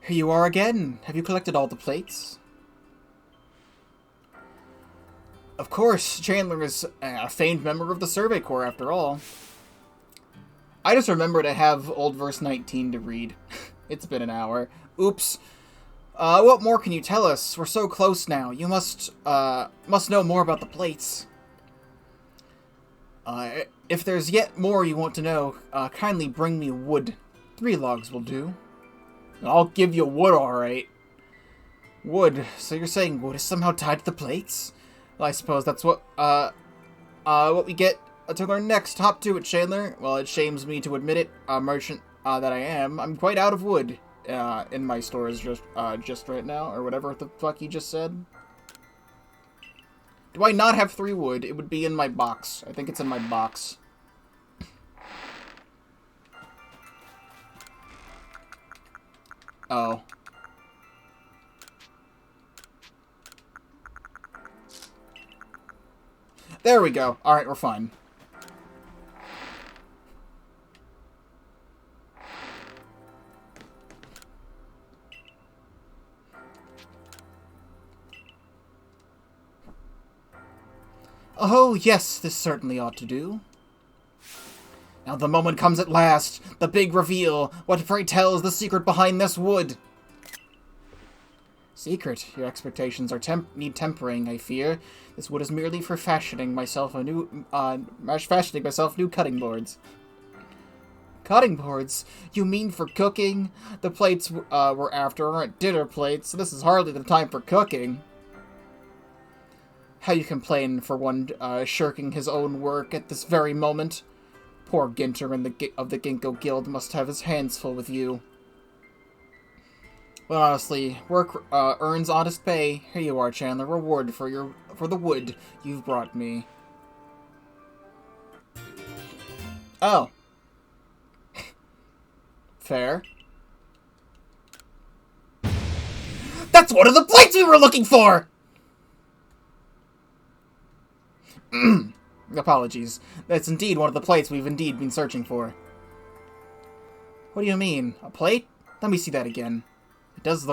Here you are again. Have you collected all the plates? Of course, Chandler is a famed member of the Survey Corps after all. I just remember to have Old Verse 19 to read. It's been an hour. Oops. What more can you tell us? We're so close now. You must know more about the plates. If there's yet more you want to know, kindly bring me wood. 3 logs will do. I'll give you wood, alright. Wood. So you're saying wood is somehow tied to the plates? Well, I suppose that's what we get to learn next. Hop to it, Chandler. Well, it shames me to admit it, merchant that I am. I'm quite out of wood in my stores just right now, or whatever the fuck you just said. Do I not have 3 wood? It would be in my box. I think it's in my box. Oh. There we go. Alright, we're fine. Oh, yes, this certainly ought to do. Now the moment comes at last. The big reveal. What, pray tell, is the secret behind this wood? Secret? Your expectations are need tempering, I fear. This wood is merely for fashioning myself new cutting boards. Cutting boards? You mean for cooking? The plates we're after aren't dinner plates, so this is hardly the time for cooking. How you complain for one shirking his own work at this very moment? Poor Ginter of the Ginkgo Guild must have his hands full with you. Well, honestly, work earns honest pay. Here you are, Chandler. Reward for the wood you've brought me. Oh. Fair. That's one of the plates we were looking for! Apologies. That's indeed one of the plates we've indeed been searching for. What do you mean? A plate? Let me see that again. It does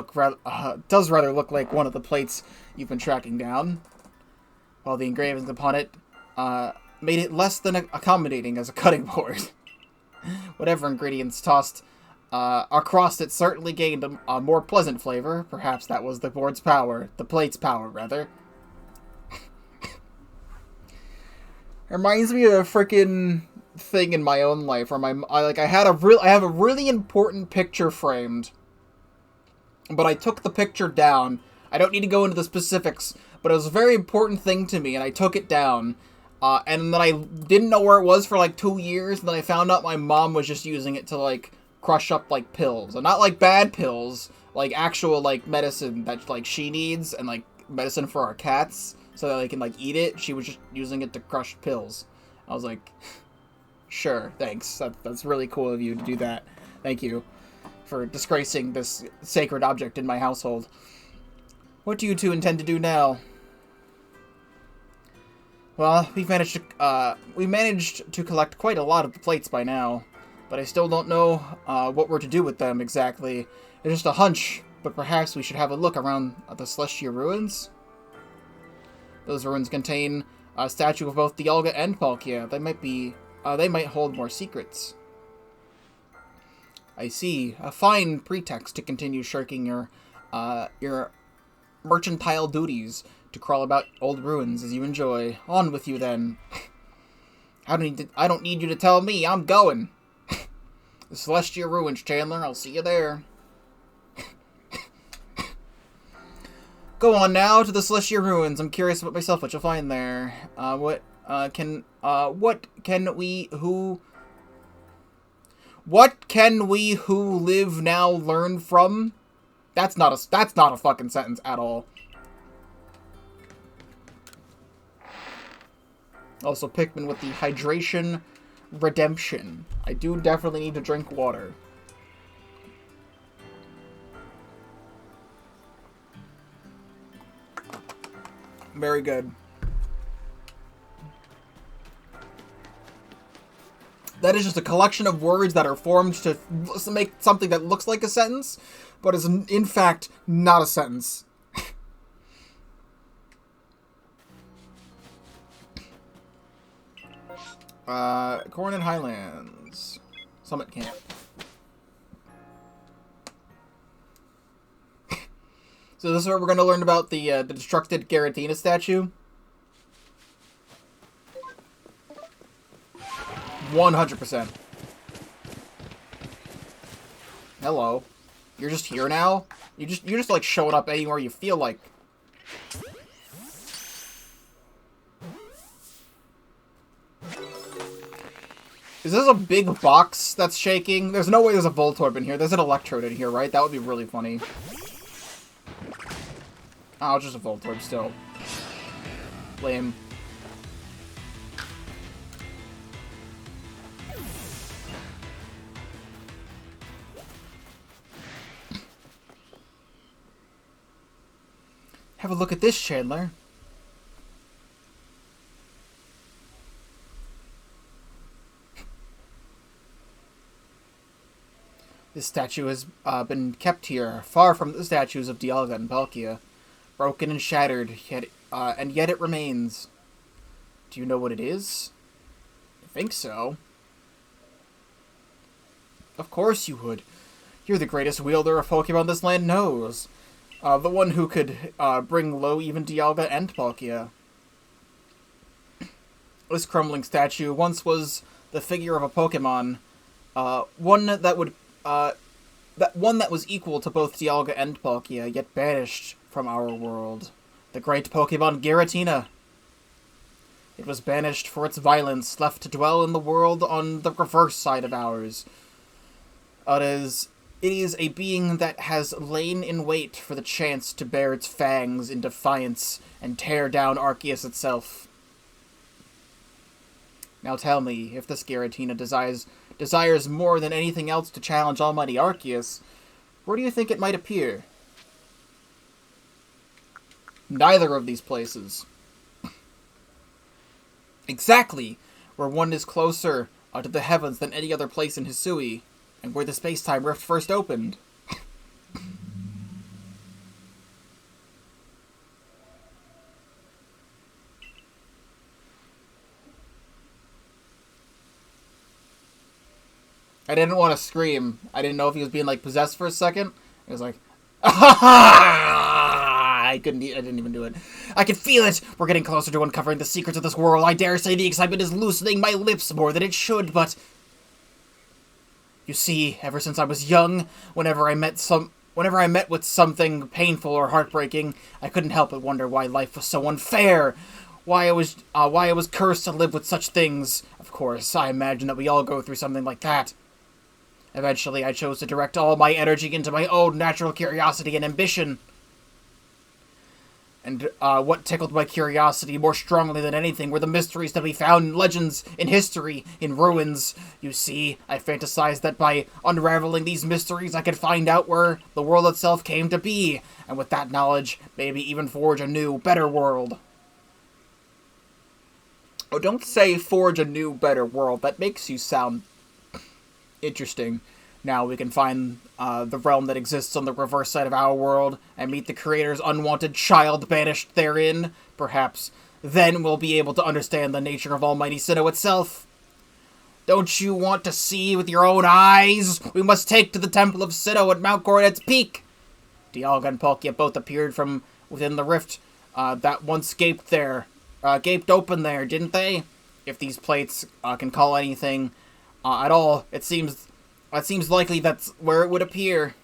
rather look like one of the plates you've been tracking down. While the engravings upon it made it less than accommodating as a cutting board. Whatever ingredients tossed across it certainly gained a more pleasant flavor. Perhaps that was the board's power. The plate's power, rather. Reminds me of a freaking thing in my own life where I have a really important picture framed, but I took the picture down. I don't need to go into the specifics, but it was a very important thing to me, and I took it down. And then I didn't know where it was for like 2 years, and then I found out my mom was just using it to like crush up like pills, and not like bad pills, like actual like medicine that like she needs, and like medicine for our cats, so that they can like eat it. She was just using it to crush pills. I was like, sure, thanks. That's really cool of you to do that. Thank you for disgracing this sacred object in my household. What do you two intend to do now? Well, we managed to collect quite a lot of the plates by now, but I still don't know what we're to do with them exactly. It's just a hunch, but perhaps we should have a look around the Celestia Ruins. Those ruins contain a statue of both Dialga and Palkia. They might hold more secrets. I see. A fine pretext to continue shirking your mercantile duties, to crawl about old ruins as you enjoy. On with you, then. I don't need you to tell me. I'm going. The Celestia Ruins, Chandler. I'll see you there. Go on now to the Celestia Ruins. I'm curious about myself what you'll find there. What can we who live now learn from? That's not a fucking sentence at all. Also, Pikmin with the hydration redemption. I do definitely need to drink water. Very good. That is just a collection of words that are formed to make something that looks like a sentence, but is in fact not a sentence. Corn and Highlands. Summit Camp. So this is where we're going to learn about the destructed Giratina statue. 100%. Hello. You're just here now? You're just like showing up anywhere you feel like. Is this a big box that's shaking? There's no way there's a Voltorb in here. There's an Electrode in here, right? That would be really funny. Oh, it's just a Voltorb still. Lame. Have a look at this, Chandler. This statue has been kept here, far from the statues of Dialga and Palkia. Broken and shattered, and yet it remains. Do you know what it is? I think so. Of course you would. You're the greatest wielder of Pokemon this land knows. The one who could bring low even Dialga and Palkia. This crumbling statue once was the figure of a Pokemon, one that was equal to both Dialga and Palkia, yet banished from our world. The great Pokemon Giratina. It was banished for its violence, left to dwell in the world on the reverse side of ours. It is a being that has lain in wait for the chance to bare its fangs in defiance and tear down Arceus itself. Now tell me, if this Giratina desires more than anything else to challenge almighty Arceus, where do you think it might appear? Neither of these places. Exactly! Where one is closer to the heavens than any other place in Hisui, and where the space-time rift first opened. I didn't want to scream. I didn't know if he was being, like, possessed for a second. It was like, I didn't even do it. I can feel it! We're getting closer to uncovering the secrets of this world. I dare say the excitement is loosening my lips more than it should, but... You see, ever since I was young, whenever I met with something painful or heartbreaking, I couldn't help but wonder why life was so unfair. Why I was cursed to live with such things. Of course, I imagine that we all go through something like that. Eventually, I chose to direct all my energy into my own natural curiosity and ambition. And what tickled my curiosity more strongly than anything were the mysteries to be found in legends, in history, in ruins. You see, I fantasized that by unraveling these mysteries I could find out where the world itself came to be, and with that knowledge, maybe even forge a new, better world. Oh, don't say forge a new, better world. That makes you sound interesting. Now we can find the realm that exists on the reverse side of our world and meet the creator's unwanted child banished therein. Perhaps then we'll be able to understand the nature of Almighty Sinnoh itself. Don't you want to see with your own eyes? We must take to the Temple of Sinnoh at Mount Coronet's Peak. Dialga and Palkia both appeared from within the rift that once gaped open there, didn't they? If these plates can call anything at all, it seems likely that's where it would appear.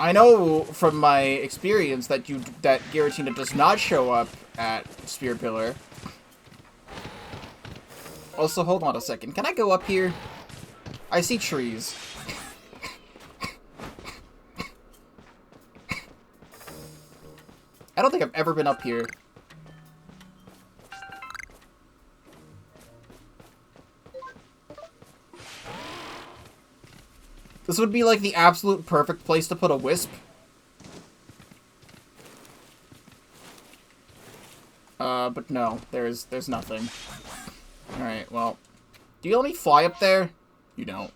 I know from my experience that Giratina does not show up at Spear Pillar. Also, hold on a second. Can I go up here? I see trees. I don't think I've ever been up here. This would be like the absolute perfect place to put a wisp. But No, there's nothing. Alright, well. Do you let me fly up there? You don't.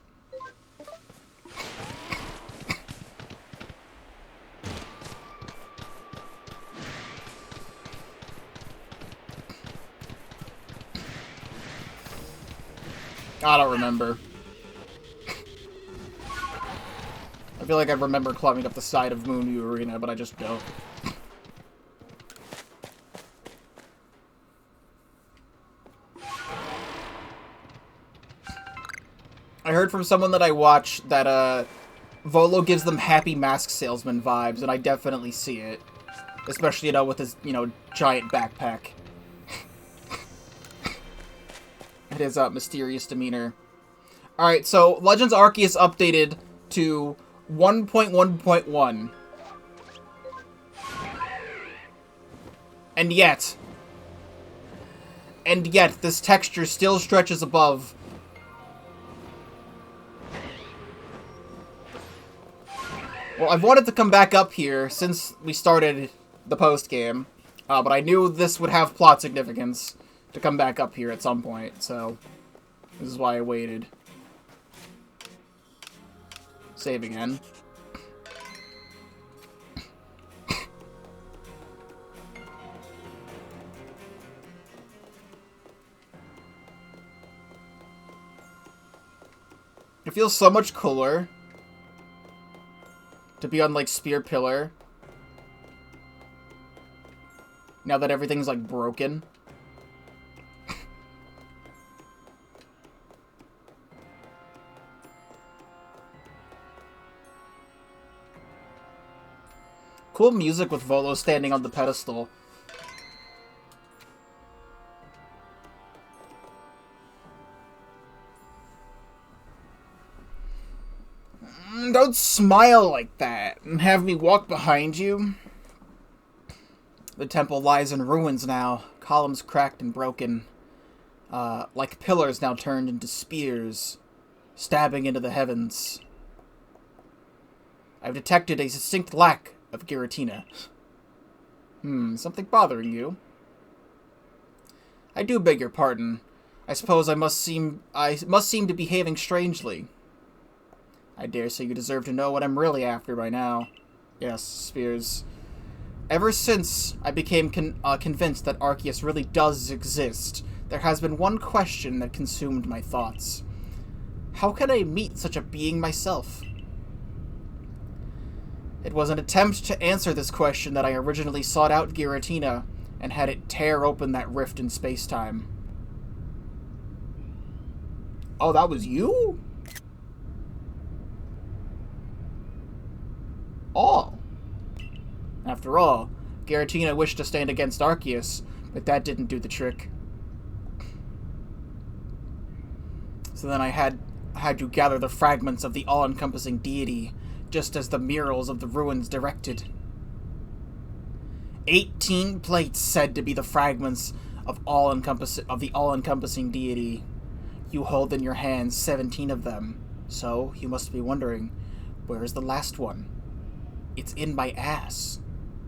I don't remember. I feel like I remember climbing up the side of Moonview Arena, but I just don't. I heard from someone that I watch that, Volo gives them Happy Mask Salesman vibes, and I definitely see it. Especially, with his, giant backpack. And his, mysterious demeanor. Alright, so Legends Arceus updated to 1.1.1. And yet, this texture still stretches above. Well, I've wanted to come back up here since we started the post-game, but I knew this would have plot significance to come back up here at some point, so this is why I waited. Save again. It feels so much cooler to be on, like, Spear Pillar. Now that everything's, like, broken. Cool music with Volo standing on the pedestal. Don't smile like that and have me walk behind you. The temple lies in ruins now, columns cracked and broken, like pillars now turned into spears, stabbing into the heavens. I've detected a distinct lack of Giratina. Something bothering you? I do beg your pardon. I suppose I must seem to be behaving strangely. I dare say you deserve to know what I'm really after by now. Yes, Spears. Ever since I became convinced that Arceus really does exist, there has been one question that consumed my thoughts. How can I meet such a being myself? It was an attempt to answer this question that I originally sought out Giratina and had it tear open that rift in space-time. Oh, that was you? Oh. After all, Giratina wished to stand against Arceus, but that didn't do the trick. So then I had you gather the fragments of the all-encompassing deity, just as the murals of the ruins directed. 18 plates said to be the fragments of the all-encompassing deity. You hold in your hands 17 of them, so you must be wondering, where is the last one? It's in my ass.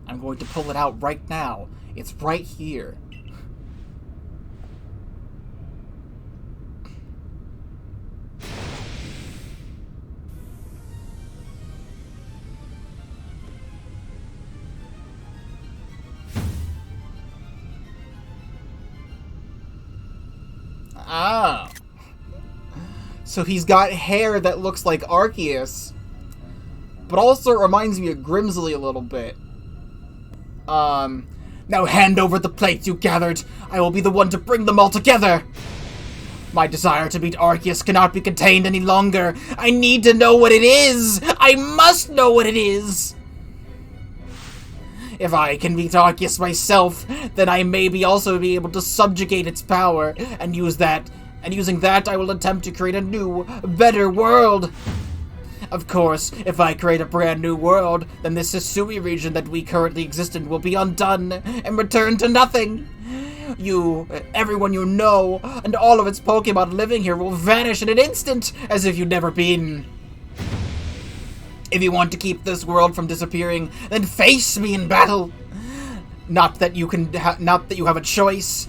I'm going to pull it out right now. It's right here. Ah. So he's got hair that looks like Arceus, but also reminds me of Grimsley a little bit. Now hand over the plates you gathered. I will be the one to bring them all together. My desire to meet Arceus cannot be contained any longer. I need to know what it is. I must know what it is. If I can meet Arceus myself, then I may also be able to subjugate its power and use that. And using that, I will attempt to create a new, better world. Of course, if I create a brand new world, then this Hisui region that we currently exist in will be undone and return to nothing. Everyone you know, and all of its Pokemon living here will vanish in an instant, as if you'd never been. If you want to keep this world from disappearing, then face me in battle. Not that you have a choice.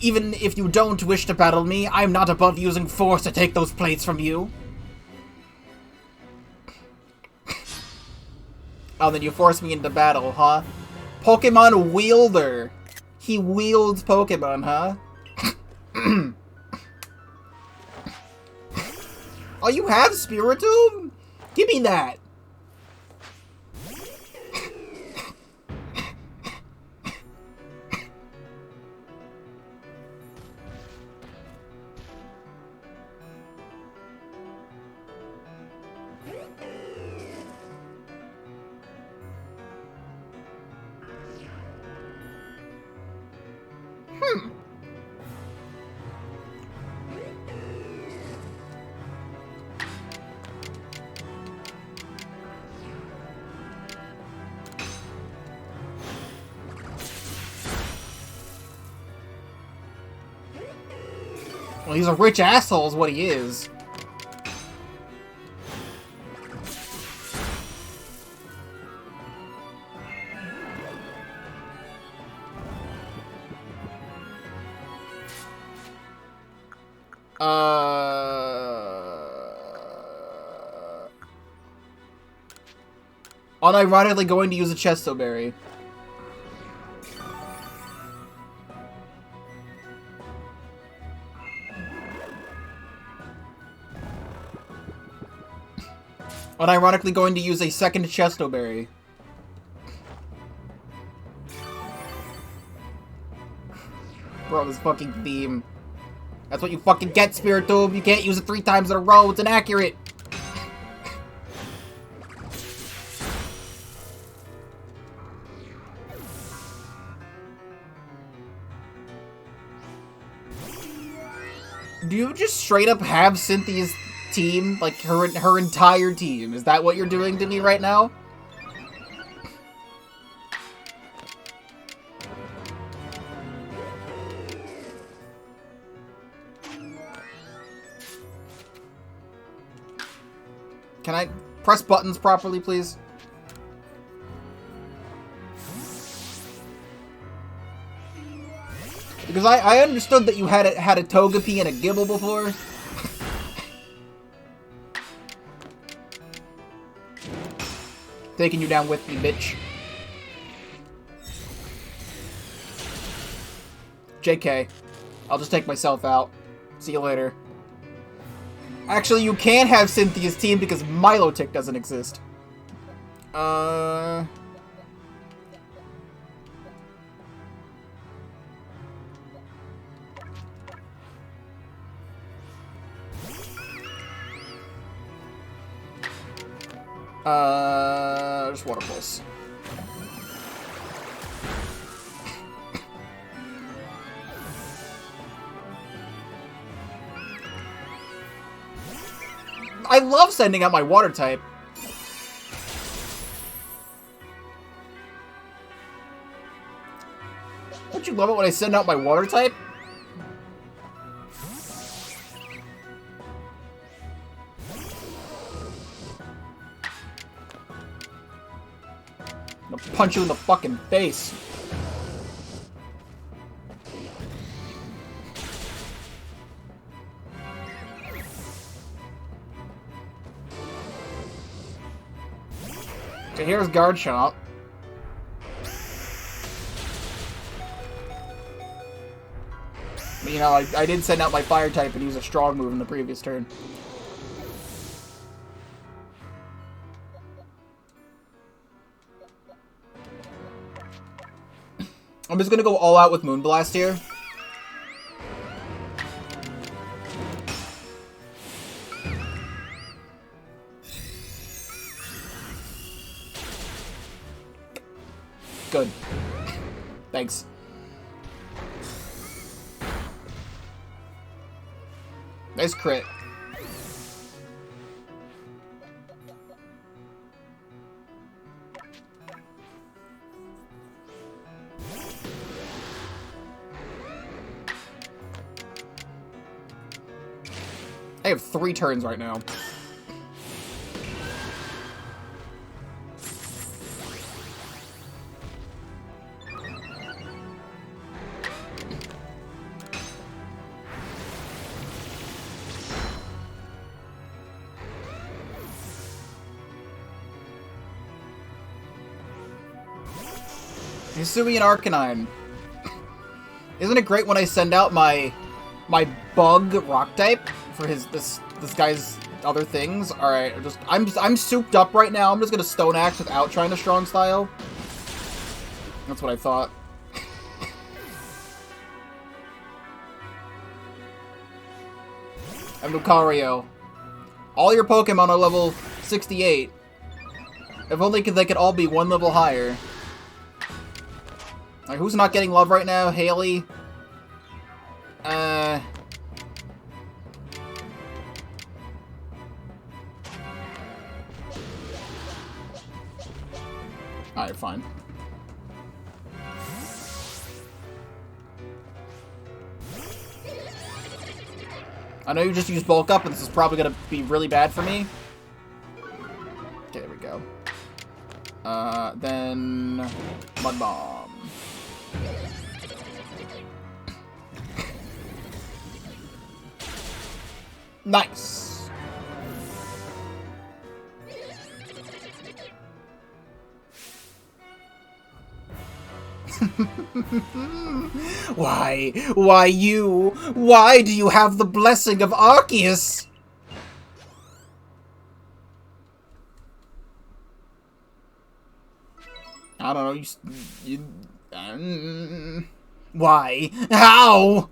Even if you don't wish to battle me, I'm not above using force to take those plates from you. Oh, then you force me into battle, huh? Pokemon wielder. He wields Pokemon, huh? Oh, you have Spiritomb? Give me that. Well, he's a rich asshole is what he is. Unironically going to use a Chesto Berry. Unironically going to use a second Chesto Berry. Bro, this fucking theme. That's what you fucking get, Spiritomb. You can't use it 3 times in a row. It's inaccurate. Do you just straight up have Cynthia's team? Like, her entire team? Is that what you're doing to me right now? Can I press buttons properly, please? Because I understood that you had a Togepi and a Gibble before. Taking you down with me, bitch. JK. I'll just take myself out. See you later. Actually, you can't have Cynthia's team because Milotic doesn't exist. Just Water Pulse. I love sending out my water type. Don't you love it when I send out my water type? I'm gonna punch you in the fucking face. Okay, here's Garchomp. But, you know, I did send out my fire type and use a strong move in the previous turn. I'm just gonna go all out with Moonblast here. Good. Thanks. Nice crit. I have 3 turns right now. Hisui and Arcanine. Isn't it great when I send out my bug rock type for this guy's other things? All right, I'm souped up right now. I'm just gonna Stone Axe without trying to strong style. That's what I thought. I'm Lucario. All your Pokemon are level 68. If only they could all be one level higher. Alright, who's not getting love right now? Haley? Alright, fine. I know you just used bulk up, and this is probably gonna be really bad for me. Okay, there we go. Then Mud Bomb. Nice. Why you? Why do you have the blessing of Arceus? I don't know, why? How?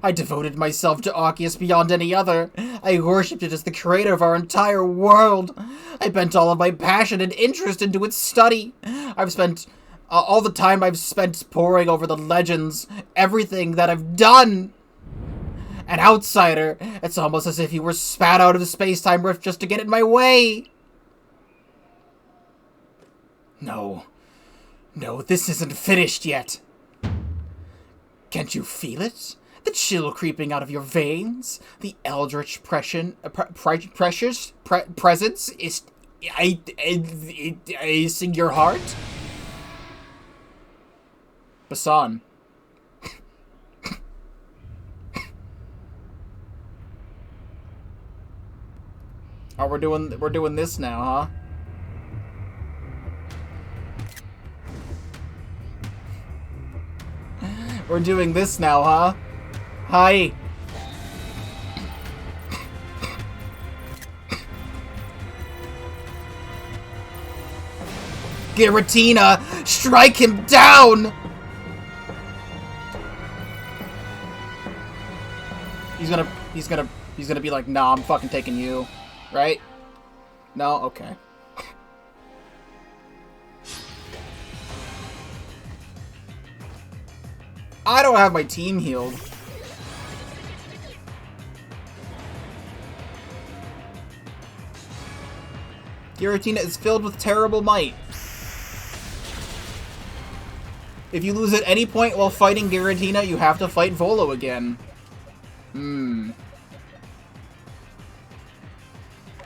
I devoted myself to Arceus beyond any other. I worshipped it as the creator of our entire world. I bent all of my passion and interest into its study. I've spent all the time I've spent poring over the legends, everything that I've done. An outsider. It's almost as if you were spat out of the space-time rift just to get in my way. No, this isn't finished yet. Can't you feel it? The chill creeping out of your veins? The eldritch presence is icing your heart? Basan. Oh, we're doing this now, huh? We're doing this now, huh? Hi. Giratina, strike him down! He's gonna be like, nah, I'm fucking taking you. Right? No? Okay. I don't have my team healed. Giratina is filled with terrible might. If you lose at any point while fighting Giratina, you have to fight Volo again.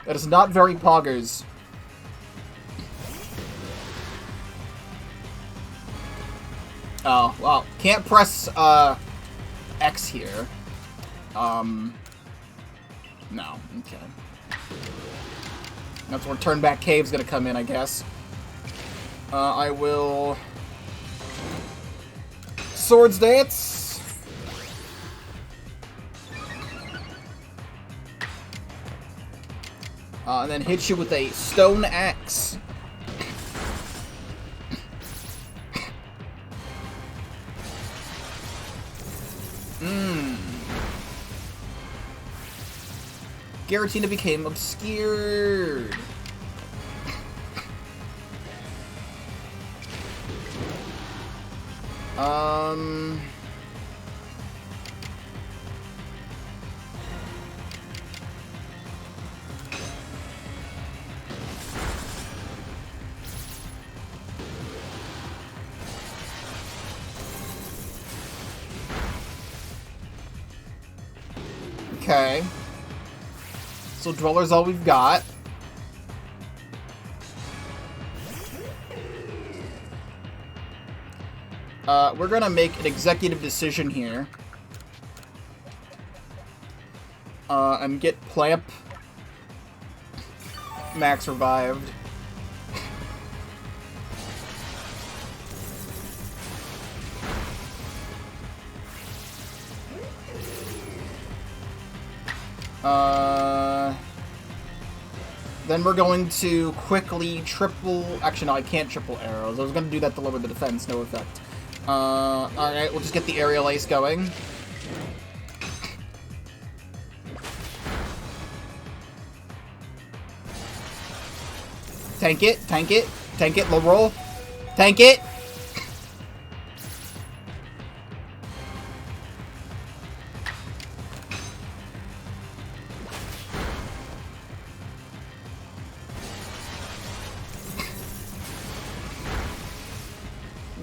That is not very poggers. Oh, well, can't press, X here. No, okay. That's where Turn Back Cave's gonna come in, I guess. I will... Swords Dance! And then hit you with a Stone Axe. Giratina became obscured. Okay. So Dweller's all we've got. We're gonna make an executive decision here. And get Plamp Max revived. Then we're going to quickly triple... Actually, no, I can't triple arrows. I was going to do that to lower the defense. No effect. Alright, we'll just get the aerial ace going. Tank it, tank it, tank it, low roll. Tank it!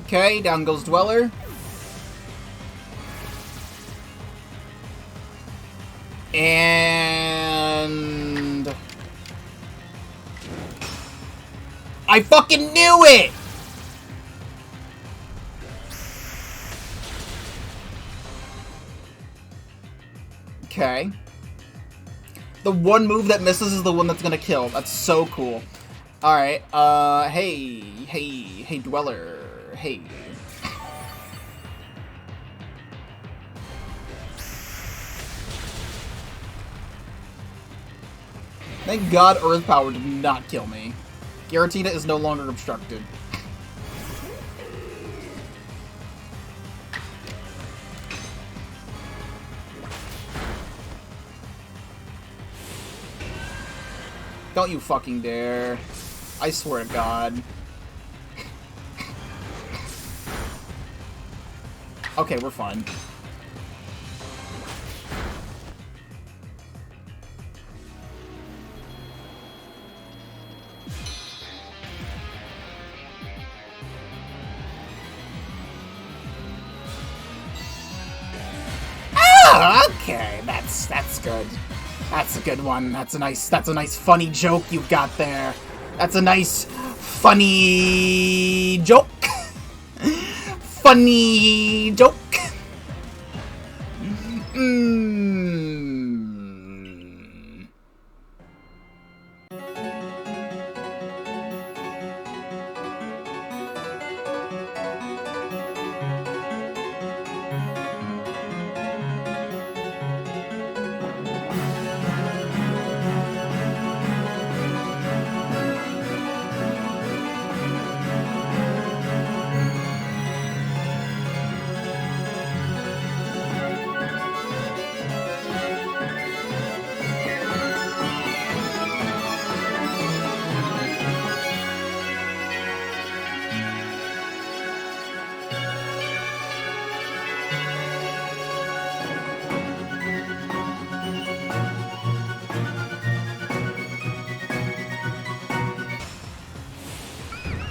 Okay, down goes Dweller. And... I fucking knew it! Okay. The one move that misses is the one that's gonna kill. That's so cool. Alright, hey, Dweller. Hey. Thank God Earth Power did not kill me. Giratina is no longer obstructed. Don't you fucking dare. I swear to God. Okay, we're fine. Ah, okay, that's good. That's a good one. That's a nice funny joke you've got there. That's a nice funny joke. Funny joke.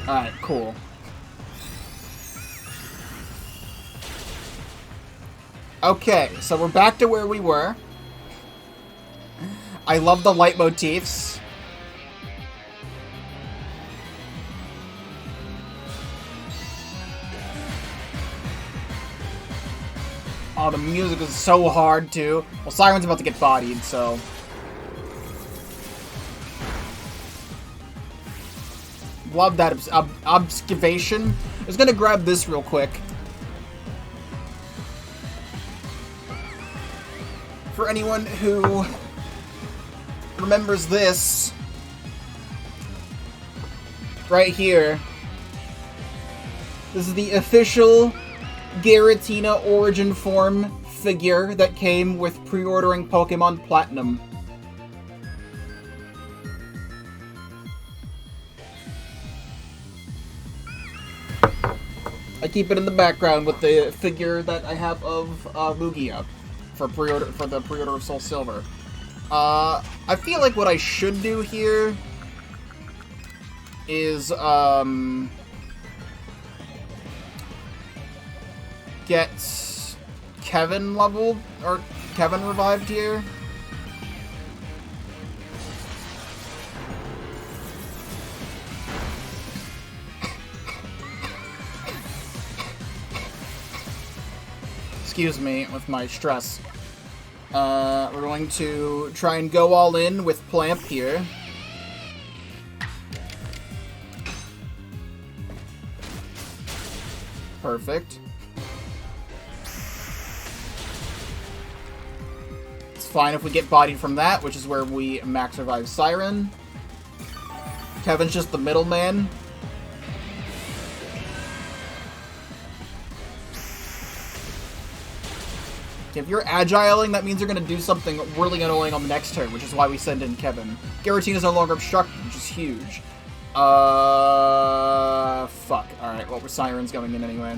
Alright, cool. Okay, so we're back to where we were. I love the leitmotifs. Oh, the music is so hard, too. Well, Siren's about to get bodied, so... Love that obscavation. I was gonna grab this real quick. For anyone who remembers this, right here, this is the official Giratina origin form figure that came with pre-ordering Pokemon Platinum. I keep it in the background with the figure that I have of Lugia for the pre-order of Soul Silver. I feel like what I should do here is get Kevin leveled or Kevin revived here. Excuse me with my stress. We're going to try and go all in with Plamp here. Perfect. Let's It's fine if we get bodied from that, which is where we max revive Siren. Kevin's just the middleman. If you're agiling, that means you're going to do something really annoying on the next turn, which is why we send in Kevin. Giratina's no longer obstructed, which is huge. Fuck. Alright, well, Siren's going in anyway.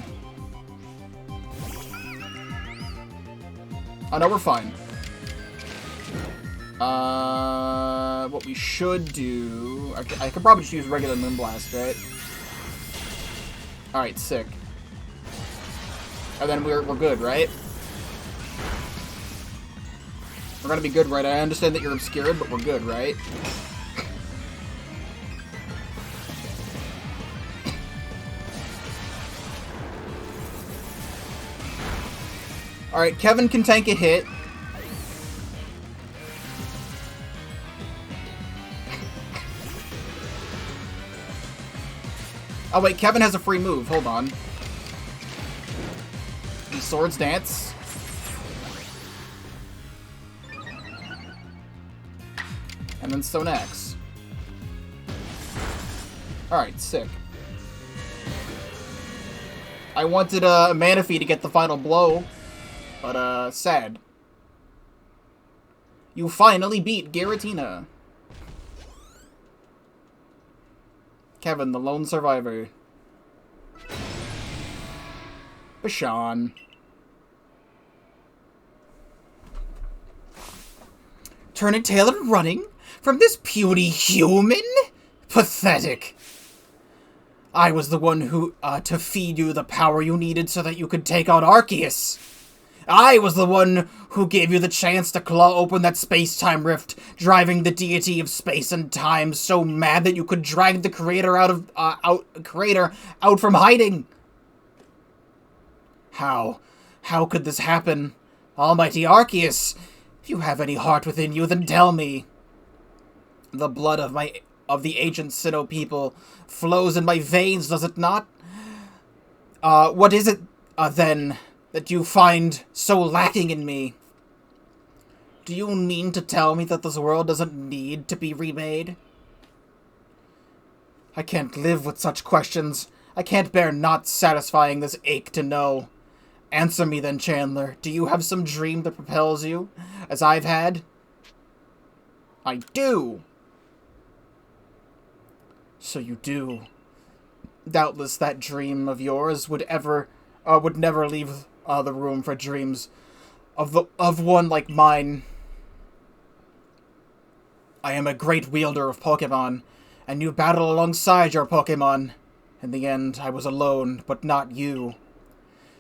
Oh, no, we're fine. What we should do... I could probably just use regular Moonblast, right? Alright, sick. And then we're good, right? We're gonna be good, right? I understand that you're obscured, but we're good, right? Alright, Kevin can tank a hit. Oh wait, Kevin has a free move. Hold on. The Swords Dance. And then Stone Axe. Alright, sick. I wanted Manaphy to get the final blow, but sad. You finally beat Giratina. Kevin, the lone survivor. Bashan. Turning tail and running? From this puny human? Pathetic. I was the one who, to feed you the power you needed so that you could take out Arceus. I was the one who gave you the chance to claw open that space-time rift, driving the deity of space and time so mad that you could drag the creator out from hiding. How? How could this happen? Almighty Arceus, if you have any heart within you, then tell me. The blood of the ancient Sinnoh people flows in my veins, does it not? What is it, then, that you find so lacking in me? Do you mean to tell me that this world doesn't need to be remade? I can't live with such questions. I can't bear not satisfying this ache to know. Answer me then, Chandler. Do you have some dream that propels you, as I've had? I do. So you do. Doubtless that dream of yours would never leave the room for dreams of one like mine. I am a great wielder of Pokémon, and you battle alongside your Pokémon. In the end, I was alone, but not you.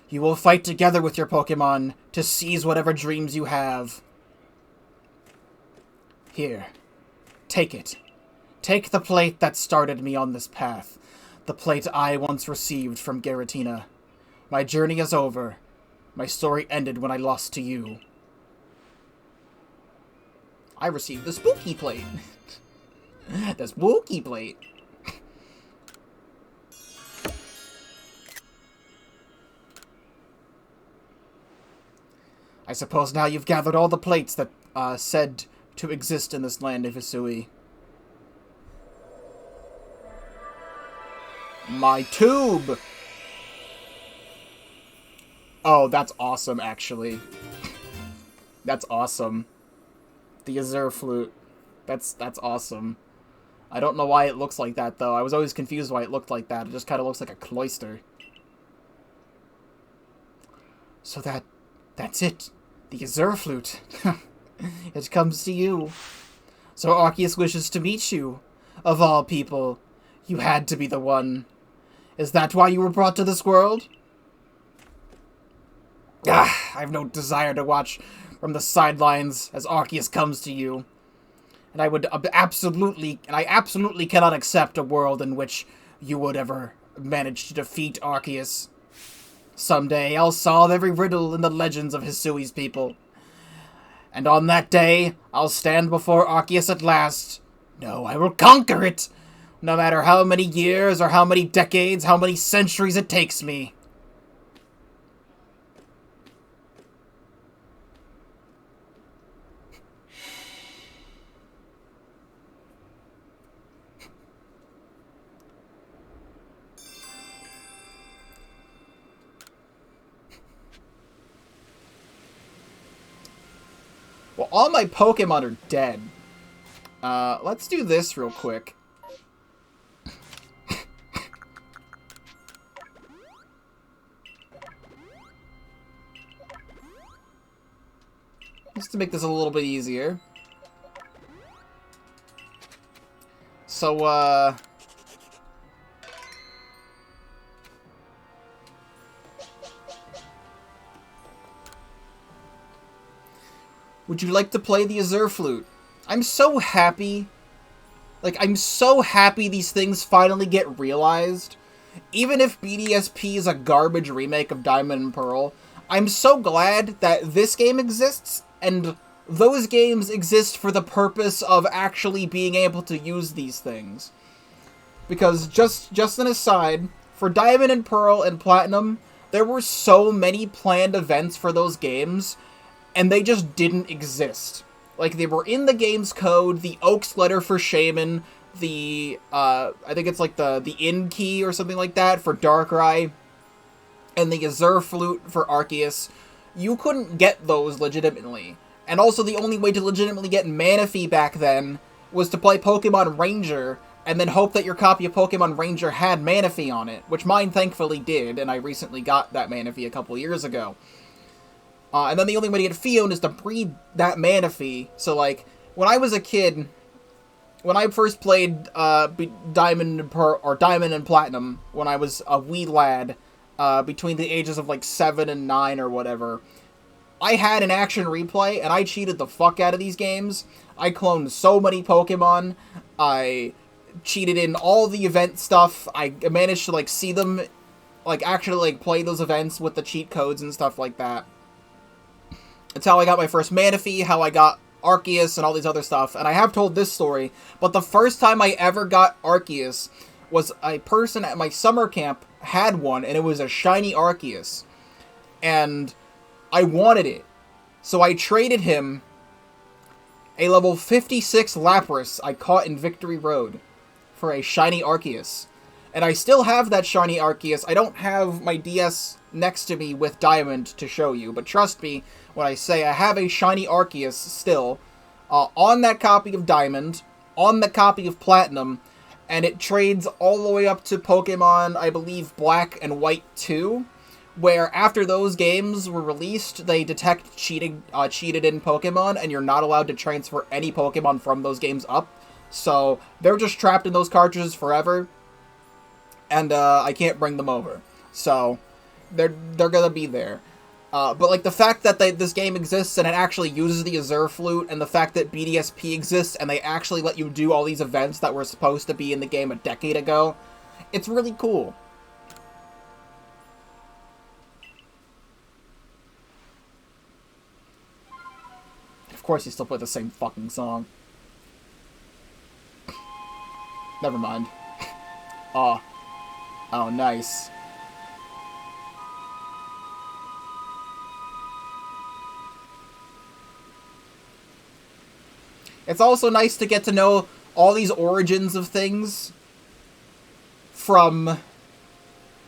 You will fight together with your Pokémon to seize whatever dreams you have. Here, take it. Take the plate that started me on this path. The plate I once received from Giratina. My journey is over. My story ended when I lost to you. I received the spooky plate. The spooky plate. I suppose now you've gathered all the plates that said to exist in this land of Hisui. My tube! Oh, that's awesome, actually. That's awesome. The Azer Flute. That's awesome. I don't know why it looks like that, though. I was always confused why it looked like that. It just kind of looks like a cloister. So that's it. The Azer Flute. It comes to you. So Arceus wishes to meet you. Of all people, you had to be the one. Is that why you were brought to this world? I have no desire to watch from the sidelines as Arceus comes to you. And I absolutely cannot accept a world in which you would ever manage to defeat Arceus. Someday I'll solve every riddle in the legends of Hisui's people. And on that day, I'll stand before Arceus at last. No, I will conquer it! No matter how many years, or how many decades, how many centuries it takes me. Well, all my Pokemon are dead. Let's do this real quick. Just to make this a little bit easier. So, would you like to play the Azer Flute? I'm so happy. Like, I'm so happy these things finally get realized. Even if BDSP is a garbage remake of Diamond and Pearl, I'm so glad that this game exists, and those games exist for the purpose of actually being able to use these things. Because, just an aside, for Diamond and Pearl and Platinum, there were so many planned events for those games, and they just didn't exist. Like, they were in the game's code, the Oak's Letter for Shaman, the, I think it's like the Inn Key or something like that for Darkrai, and the Azer Flute for Arceus. You couldn't get those legitimately. And also the only way to legitimately get Manaphy back then was to play Pokemon Ranger, and then hope that your copy of Pokemon Ranger had Manaphy on it, which mine thankfully did, and I recently got that Manaphy a couple years ago. And then the only way to get Fion is to breed that Manaphy. So, like, when I was a kid, when I first played Diamond and Pearl, or Diamond and Platinum, when I was a wee lad, between the ages of, like, 7 and 9 or whatever, I had an action replay, and I cheated the fuck out of these games. I cloned so many Pokemon. I cheated in all the event stuff. I managed to, like, see them, like, actually, like, play those events with the cheat codes and stuff like that. It's how I got my first Manaphy, how I got Arceus and all these other stuff. And I have told this story, but the first time I ever got Arceus was a person at my summer camp had one, and it was a shiny Arceus. And I wanted it. So I traded him a level 56 Lapras I caught in Victory Road for a shiny Arceus. And I still have that shiny Arceus. I don't have my DS next to me with Diamond to show you, but trust me when I say I have a shiny Arceus still, on that copy of Diamond, on the copy of Platinum, and it trades all the way up to Pokemon, I believe, Black and White 2, where after those games were released, they detect cheated in Pokemon, and you're not allowed to transfer any Pokemon from those games up. So they're just trapped in those cartridges forever, and I can't bring them over. So they're gonna be there. But like the fact that this game exists and it actually uses the Azer Flute, and the fact that BDSP exists and they actually let you do all these events that were supposed to be in the game a decade ago, it's really cool. Of course you still play the same fucking song. Never mind. Oh, nice. It's also nice to get to know all these origins of things from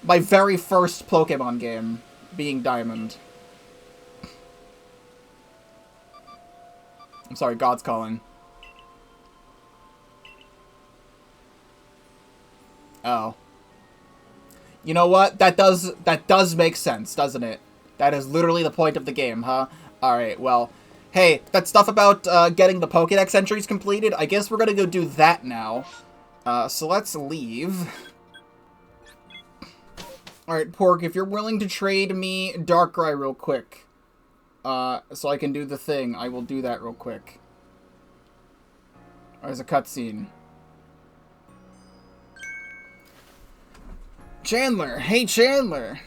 my very first Pokemon game, being Diamond. I'm sorry, God's calling. Oh. You know what? That does make sense, doesn't it? That is literally the point of the game, huh? Alright, well... Hey, that stuff about getting the Pokédex entries completed, I guess we're gonna go do that now. So let's leave. Alright, Pork, if you're willing to trade me Darkrai real quick, so I can do the thing, I will do that real quick. There's a cutscene. Chandler! Hey, Chandler!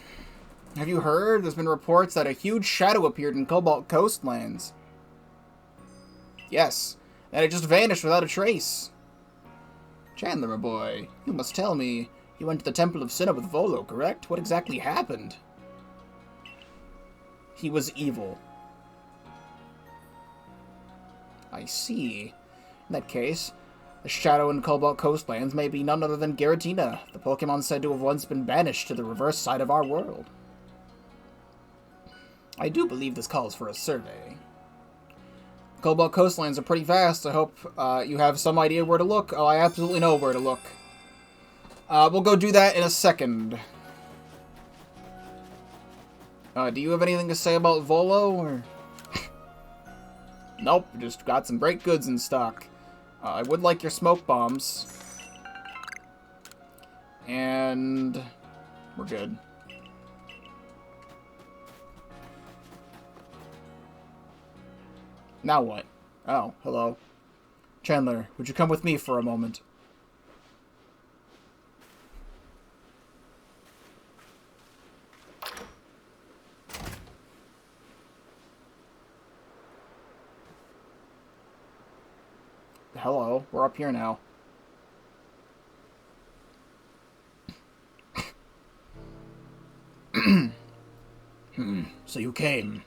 Have you heard? There's been reports that a huge shadow appeared in Cobalt Coastlands. Yes, and it just vanished without a trace. Chandler, my boy, you must tell me. You went to the Temple of Sinnoh with Volo, correct? What exactly happened? He was evil. I see. In that case, the shadow in Cobalt Coastlands may be none other than Giratina, the Pokemon said to have once been banished to the reverse side of our world. I do believe this calls for a survey. Cobalt coastlands are pretty vast. I hope you have some idea where to look. Oh, I absolutely know where to look. We'll go do that in a second. Do you have anything to say about Volo, or...? Nope, just got some great goods in stock. I would like your smoke bombs. And... we're good. Now what? Oh, hello. Chandler, would you come with me for a moment? Hello, we're up here now. So you came.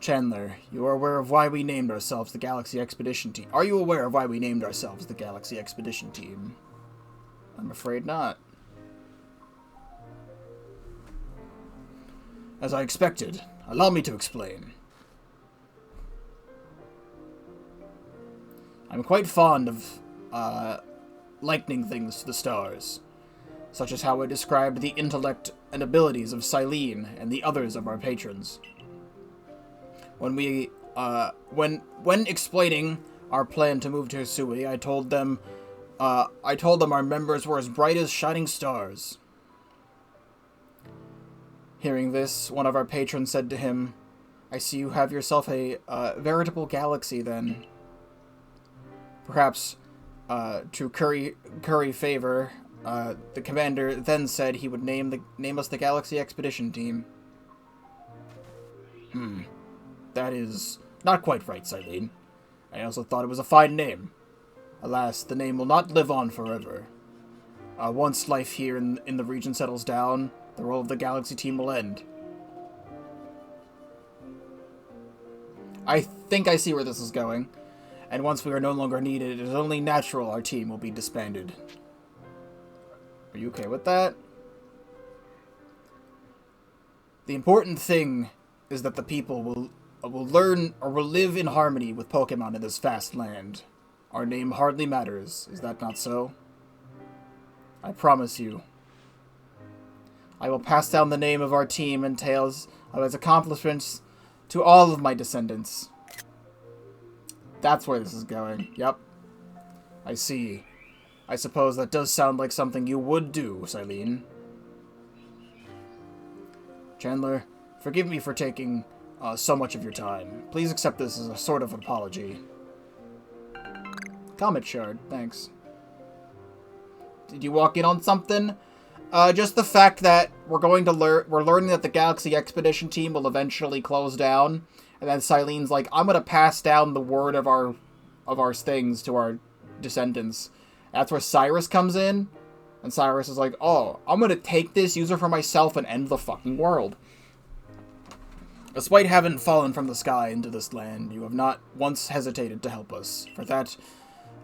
Chandler, you are aware of why we named ourselves the Galaxy Expedition Team. Are you aware of why we named ourselves the Galaxy Expedition Team? I'm afraid not. As I expected. Allow me to explain. I'm quite fond of, likening things to the stars, such as how I described the intellect and abilities of Silene and the others of our patrons. When we, when explaining our plan to move to Hisui, I told them our members were as bright as shining stars. Hearing this, one of our patrons said to him, I see you have yourself a, veritable galaxy then. Perhaps, to curry favor, the commander then said he would name us the Galaxy Expedition Team. That is not quite right, Silene. I also thought it was a fine name. Alas, the name will not live on forever. Once life here in the region settles down, the role of the Galaxy Team will end. I think I see where this is going. And once we are no longer needed, it is only natural our team will be disbanded. Are you okay with that? The important thing is that the people will learn or will live in harmony with Pokemon in this vast land. Our name hardly matters, is that not so? I promise you. I will pass down the name of our team and tales of its accomplishments to all of my descendants. That's where this is going. Yep. I see. I suppose that does sound like something you would do, Silene. Chandler, forgive me for taking so much of your time. Please accept this as a sort of apology. Comet Shard, thanks. Did you walk in on something? Just the fact that we're learning that the Galaxy Expedition Team will eventually close down. And then Silene's like, I'm gonna pass down the word of our things to our descendants. That's where Cyrus comes in. And Cyrus is like, oh, I'm gonna take this, use it for myself, and end the fucking world. Despite having fallen from the sky into this land, you have not once hesitated to help us. For that,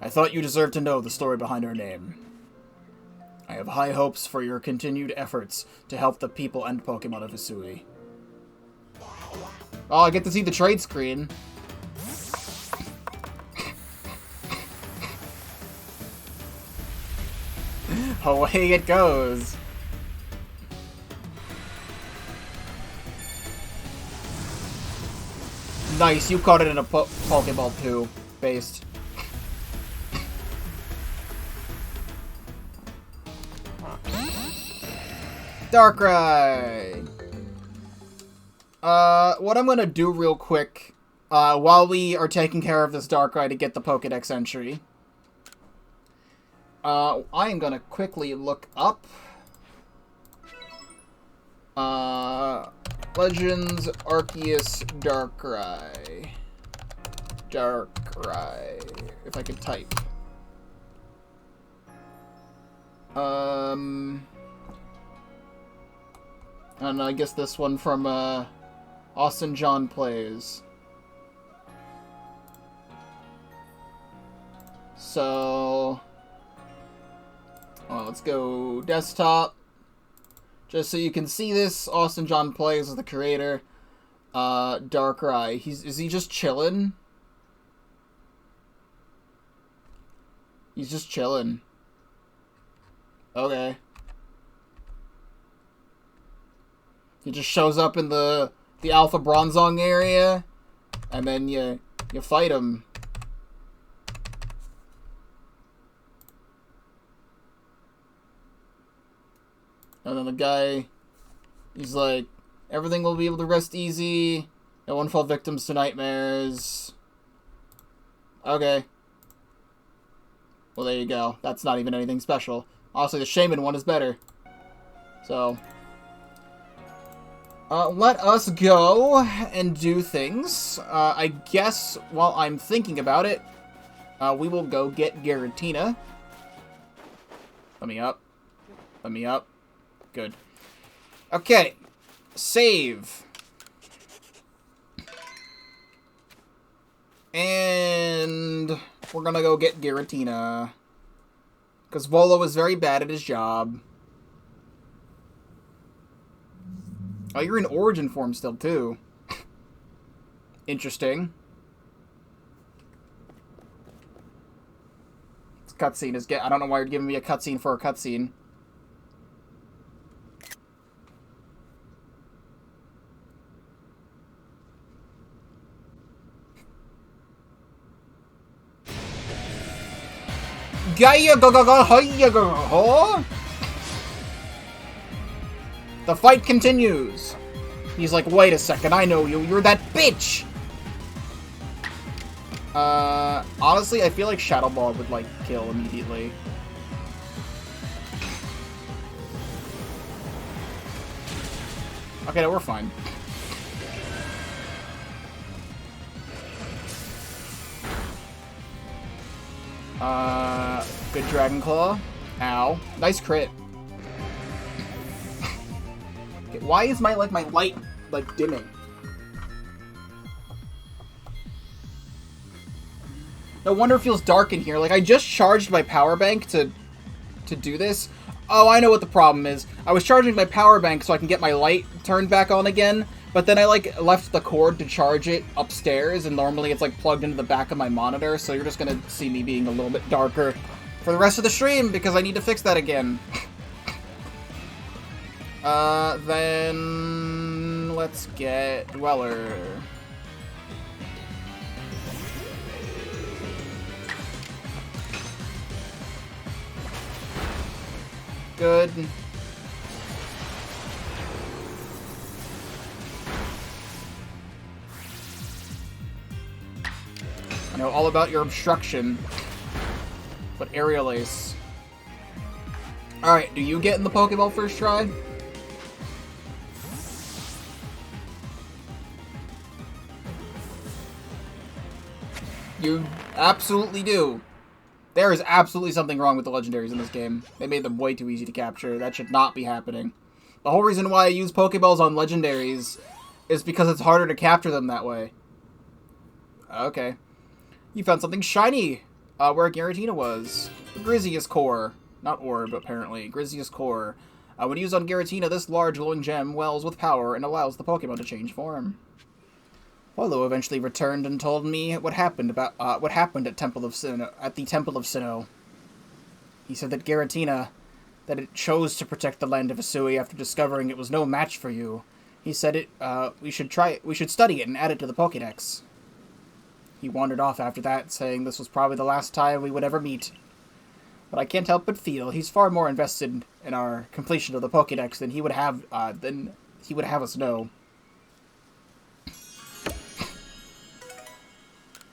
I thought you deserved to know the story behind our name. I have high hopes for your continued efforts to help the people and Pokemon of Hisui. Oh, I get to see the trade screen. Away it goes. Nice, you caught it in a Pokeball 2 based. Darkrai! What I'm gonna do real quick, while we are taking care of this Darkrai to get the Pokédex entry, I am gonna quickly look up, Legends Arceus Darkrai. Darkrai, if I could type. And I guess this one from, Austin John Plays. So, let's go desktop. Just so you can see this, Austin John Plays is the creator. Darkrai. Is he just chilling? He's just chilling. Okay. He just shows up in the Alpha Bronzong area, and then you fight him. And then the guy, he's like, everything will be able to rest easy. No one fall victims to nightmares. Okay. Well, there you go. That's not even anything special. Honestly, the Shaman one is better. So, let us go and do things. I guess while I'm thinking about it, we will go get Giratina. Let me up. Let me up. Good. Okay. Save. And we're gonna go get Giratina. Because Volo is very bad at his job. Oh, you're in Origin form still, too. Interesting. This cutscene is I don't know why you're giving me a cutscene for a cutscene. The fight continues. He's like, wait a second, I know you. You're that bitch! Honestly, I feel like Shadow Ball would, like, kill immediately. Okay, no, we're fine. Good Dragon Claw. Ow. Nice crit. Okay, why is my light, like, dimming? No wonder it feels dark in here. Like, I just charged my power bank to do this. Oh, I know what the problem is. I was charging my power bank so I can get my light turned back on again, but then I, like, left the cord to charge it upstairs, and normally it's, like, plugged into the back of my monitor, so you're just gonna see me being a little bit darker for the rest of the stream, because I need to fix that again. Then let's get Dweller. Good. I know all about your obstruction, but Aerial Ace. Alright, do you get in the Pokeball first try? You absolutely do. There is absolutely something wrong with the legendaries in this game. They made them way too easy to capture. That should not be happening. The whole reason why I use Pokeballs on legendaries is because it's harder to capture them that way. Okay. You found something shiny where Giratina was. The Grizius Core. Not Orb, apparently. Grizius Core. When used on Giratina, this large glowing gem wells with power and allows the Pokemon to change form. Polo eventually returned and told me what happened at the Temple of Sinnoh. He said that Giratina, that it chose to protect the land of Hisui after discovering it was no match for you. He said we should study it and add it to the Pokédex. He wandered off after that, saying this was probably the last time we would ever meet. But I can't help but feel he's far more invested in our completion of the Pokédex than he would have us know.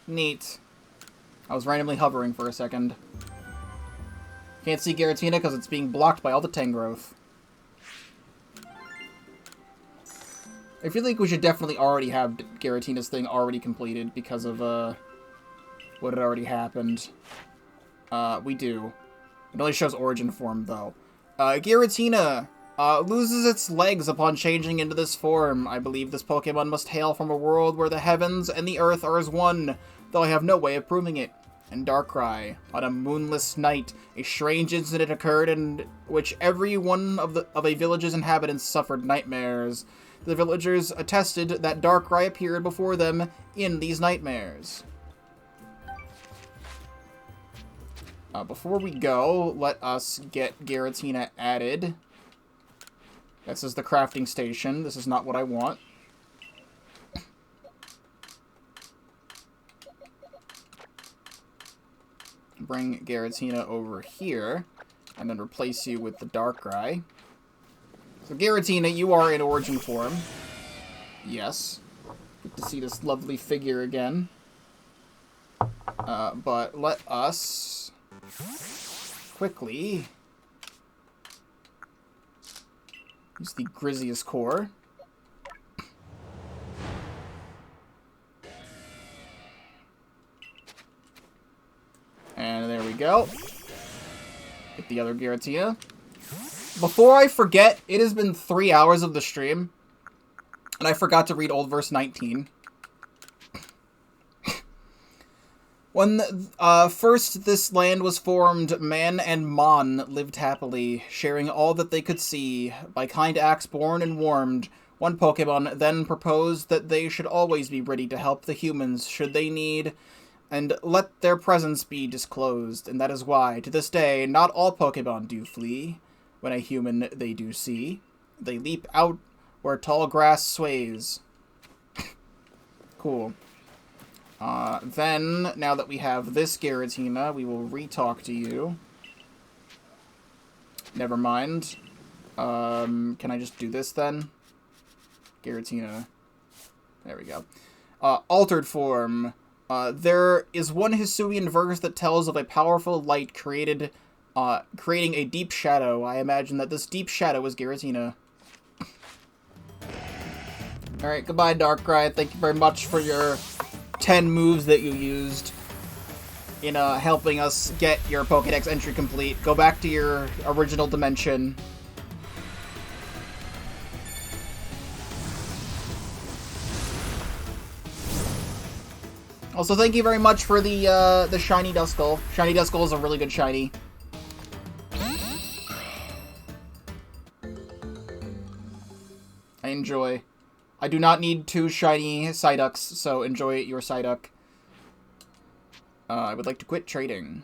Neat. I was randomly hovering for a second. Can't see Giratina because it's being blocked by all the Tangrowth. I feel like we should definitely already have Giratina's thing already completed because of what had already happened. We do. It only shows origin form, though. Giratina loses its legs upon changing into this form. I believe this Pokemon must hail from a world where the heavens and the earth are as one, though I have no way of proving it. In Darkrai, on a moonless night, a strange incident occurred in which every one of a village's inhabitants suffered nightmares. The villagers attested that Darkrai appeared before them in these nightmares. Before we go, let us get Giratina added. This is the crafting station. This is not what I want. Bring Giratina over here, and then replace you with the Darkrai. So Giratina, you are in origin form. Yes. Good to see this lovely figure again. But let us quickly use the Grizzius core. And there we go. Get the other Giratina. Before I forget, it has been 3 hours of the stream, and I forgot to read Old Verse 19. When first this land was formed, man and Mon lived happily, sharing all that they could see. By kind acts born and warmed, one Pokemon then proposed that they should always be ready to help the humans should they need, and let their presence be disclosed. And that is why, to this day, not all Pokemon do flee. When a human they do see, they leap out where tall grass sways. Cool. Then, now that we have this Giratina, we will re-talk to you. Never mind. Can I just do this then? Giratina. There we go. Altered form. There is one Hisuian verse that tells of a powerful light creating a deep shadow. I imagine that this deep shadow is Giratina. Alright, goodbye, Darkrai. Thank you very much for your 10 moves that you used in helping us get your Pokédex entry complete. Go back to your original dimension. Also, thank you very much for the shiny Duskull. Shiny Duskull is a really good shiny. I enjoy. I do not need 2 shiny Psyducks, so enjoy your Psyduck. I would like to quit trading.